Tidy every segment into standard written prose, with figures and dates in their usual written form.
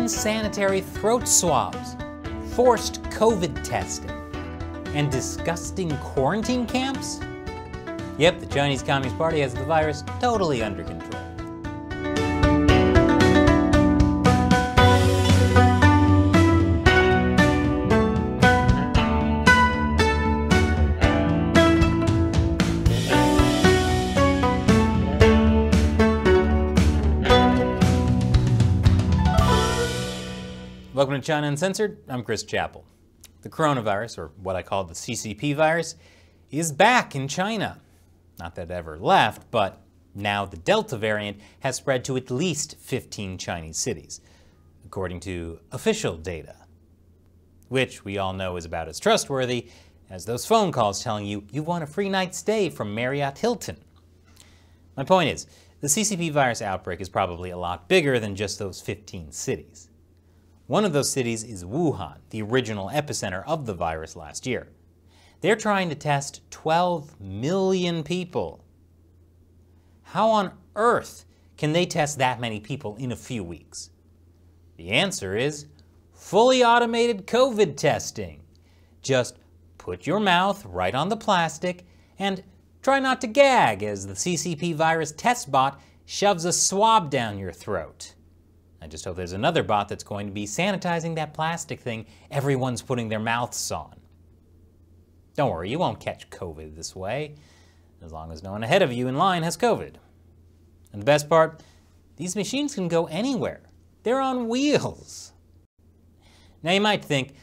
unsanitary throat swabs, forced COVID testing, and disgusting quarantine camps? Yep, the Chinese Communist Party has the virus totally under control. Welcome to China Uncensored. I'm Chris Chappell. The coronavirus, or what I call the CCP virus, is back in China. Not that it ever left, but now the Delta variant has spread to at least 15 Chinese cities, according to official data, which we all know is about as trustworthy as those phone calls telling you you won a free night stay from Marriott Hilton. My point is, the CCP virus outbreak is probably a lot bigger than just those 15 cities. One of those cities is Wuhan, the original epicenter of the virus last year. They're trying to test 12 million people. How on earth can they test that many people in a few weeks? The answer is fully automated COVID testing. Just put your mouth right on the plastic and try not to gag as the CCP virus test bot shoves a swab down your throat. I just hope there's another bot that's going to be sanitizing that plastic thing everyone's putting their mouths on. Don't worry, you won't catch COVID this way, as long as no one ahead of you in line has COVID. And the best part, these machines can go anywhere. They're on wheels. Now you might think,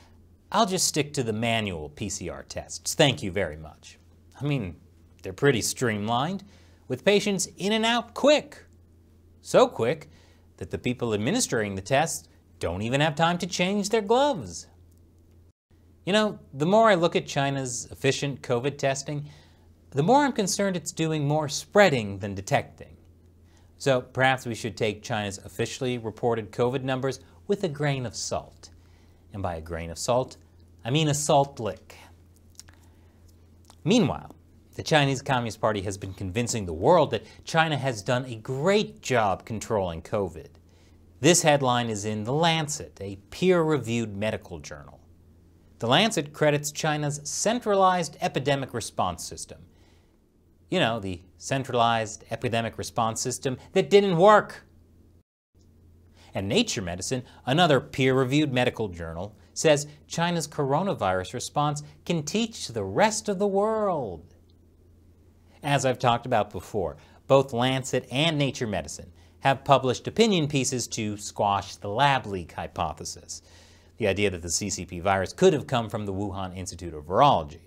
I'll just stick to the manual PCR tests. Thank you very much. I mean, they're pretty streamlined, with patients in and out quick. So quick that the people administering the tests don't even have time to change their gloves. You know, the more I look at China's efficient COVID testing, the more I'm concerned it's doing more spreading than detecting. So perhaps we should take China's officially reported COVID numbers with a grain of salt. And by a grain of salt, I mean a salt lick. Meanwhile, the Chinese Communist Party has been convincing the world that China has done a great job controlling COVID. This headline is in The Lancet, a peer-reviewed medical journal. The Lancet credits China's centralized epidemic response system. You know, the centralized epidemic response system that didn't work. And Nature Medicine, another peer-reviewed medical journal, says China's coronavirus response can teach the rest of the world. As I've talked about before, both Lancet and Nature Medicine have published opinion pieces to squash the lab leak hypothesis, the idea that the CCP virus could have come from the Wuhan Institute of Virology.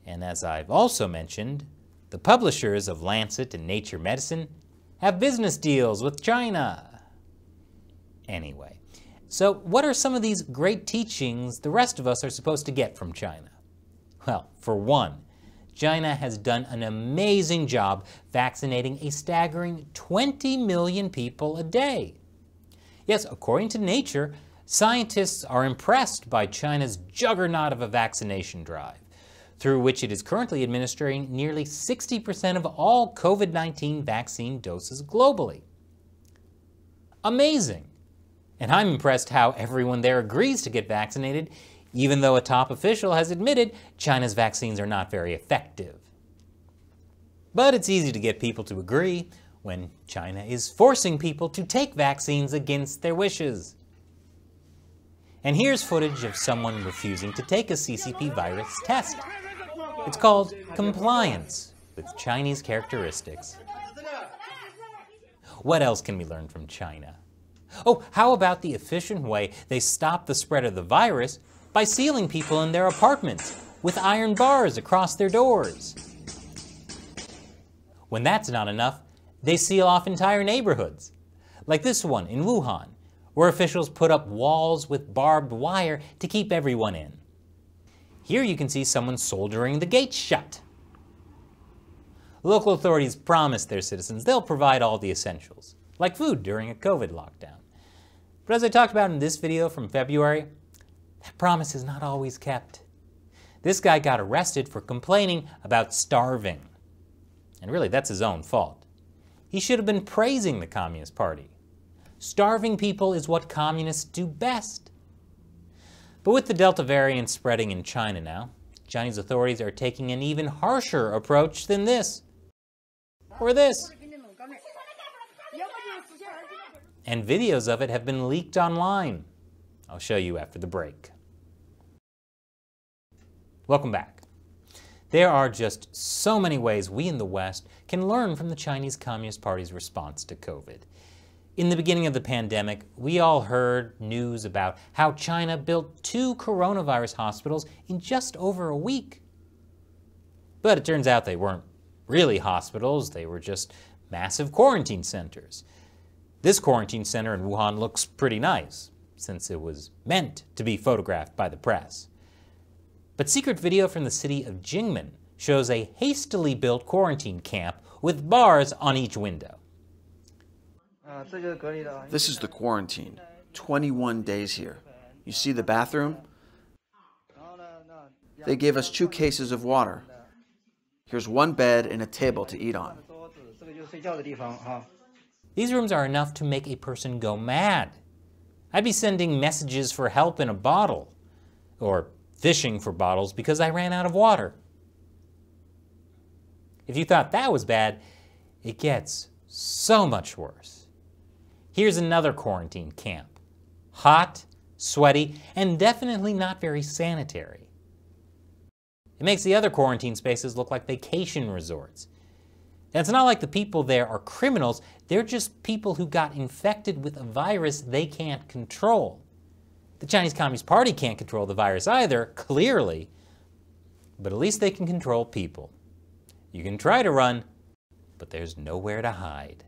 And as I've also mentioned, the publishers of Lancet and Nature Medicine have business deals with China. Anyway, so what are some of these great teachings the rest of us are supposed to get from China? Well, for one, China has done an amazing job vaccinating a staggering 20 million people a day. Yes, according to Nature, scientists are impressed by China's juggernaut of a vaccination drive, through which it is currently administering nearly 60% of all COVID-19 vaccine doses globally. Amazing! And I'm impressed how everyone there agrees to get vaccinated, even though a top official has admitted China's vaccines are not very effective. But it's easy to get people to agree when China is forcing people to take vaccines against their wishes. And here's footage of someone refusing to take a CCP virus test. It's called compliance with Chinese characteristics. What else can we learn from China? Oh, how about the efficient way they stop the spread of the virus by sealing people in their apartments with iron bars across their doors? When that's not enough, they seal off entire neighborhoods, like this one in Wuhan, where officials put up walls with barbed wire to keep everyone in. Here you can see someone soldering the gates shut. Local authorities promise their citizens they'll provide all the essentials, like food during a COVID lockdown. But as I talked about in this video from February, that promise is not always kept. This guy got arrested for complaining about starving. And really, that's his own fault. He should have been praising the Communist Party. starving people is what communists do best. But with the Delta variant spreading in China now, Chinese authorities are taking an even harsher approach than this. Or this. And videos of it have been leaked online. I'll show you after the break. Welcome back. There are just so many ways we in the West can learn from the Chinese Communist Party's response to COVID. In the beginning of the pandemic, we all heard news about how China built 2 coronavirus hospitals in just over a week. But it turns out they weren't really hospitals, they were just massive quarantine centers. This quarantine center in Wuhan looks pretty nice, since it was meant to be photographed by the press. But secret video from the city of Jingmen shows a hastily built quarantine camp with bars on each window. This is the quarantine. 21 days here. You see the bathroom? They gave us 2 cases of water. Here's 1 bed and a table to eat on. These rooms are enough to make a person go mad. I'd be sending messages for help in a bottle, or fishing for bottles because I ran out of water. If you thought that was bad, it gets so much worse. Here's another quarantine camp. Hot, sweaty, and definitely not very sanitary. It makes the other quarantine spaces look like vacation resorts. And it's not like the people there are criminals, they're just people who got infected with a virus they can't control. The Chinese Communist Party can't control the virus either, clearly, but at least they can control people. You can try to run, but there's nowhere to hide.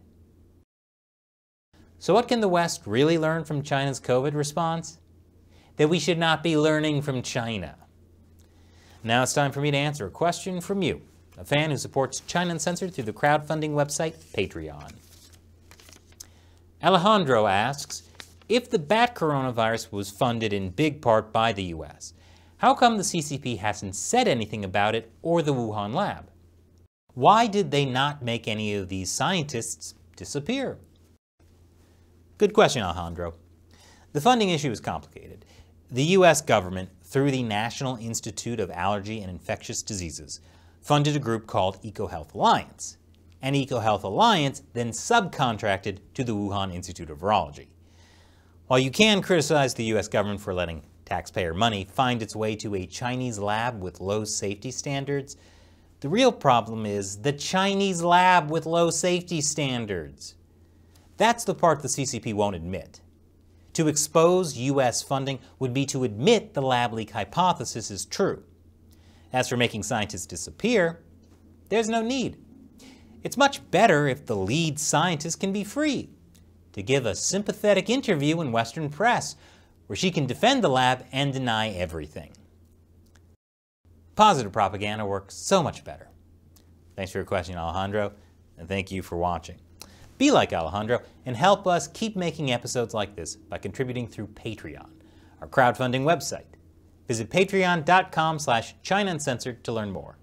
So what can the West really learn from China's COVID response? That we should not be learning from China. Now it's time for me to answer a question from you, a fan who supports China Uncensored through the crowdfunding website Patreon. Alejandro asks, if the bat coronavirus was funded in big part by the US, how come the CCP hasn't said anything about it or the Wuhan lab? Why did they not make any of these scientists disappear? Good question, Alejandro. The funding issue is complicated. The US government, through the National Institute of Allergy and Infectious Diseases, funded a group called EcoHealth Alliance, and EcoHealth Alliance then subcontracted to the Wuhan Institute of Virology. While you can criticize the US government for letting taxpayer money find its way to a Chinese lab with low safety standards, the real problem is the Chinese lab with low safety standards. That's the part the CCP won't admit. To expose US funding would be to admit the lab leak hypothesis is true. As for making scientists disappear, there's no need. It's much better if the lead scientist can be free to give a sympathetic interview in Western press where she can defend the lab and deny everything. Positive propaganda works so much better. Thanks for your question, Alejandro, and thank you for watching. Be like Alejandro and help us keep making episodes like this by contributing through Patreon, our crowdfunding website. Visit patreon.com/China Uncensored to learn more.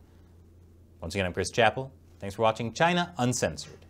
Once again, I'm Chris Chappell. Thanks for watching China Uncensored.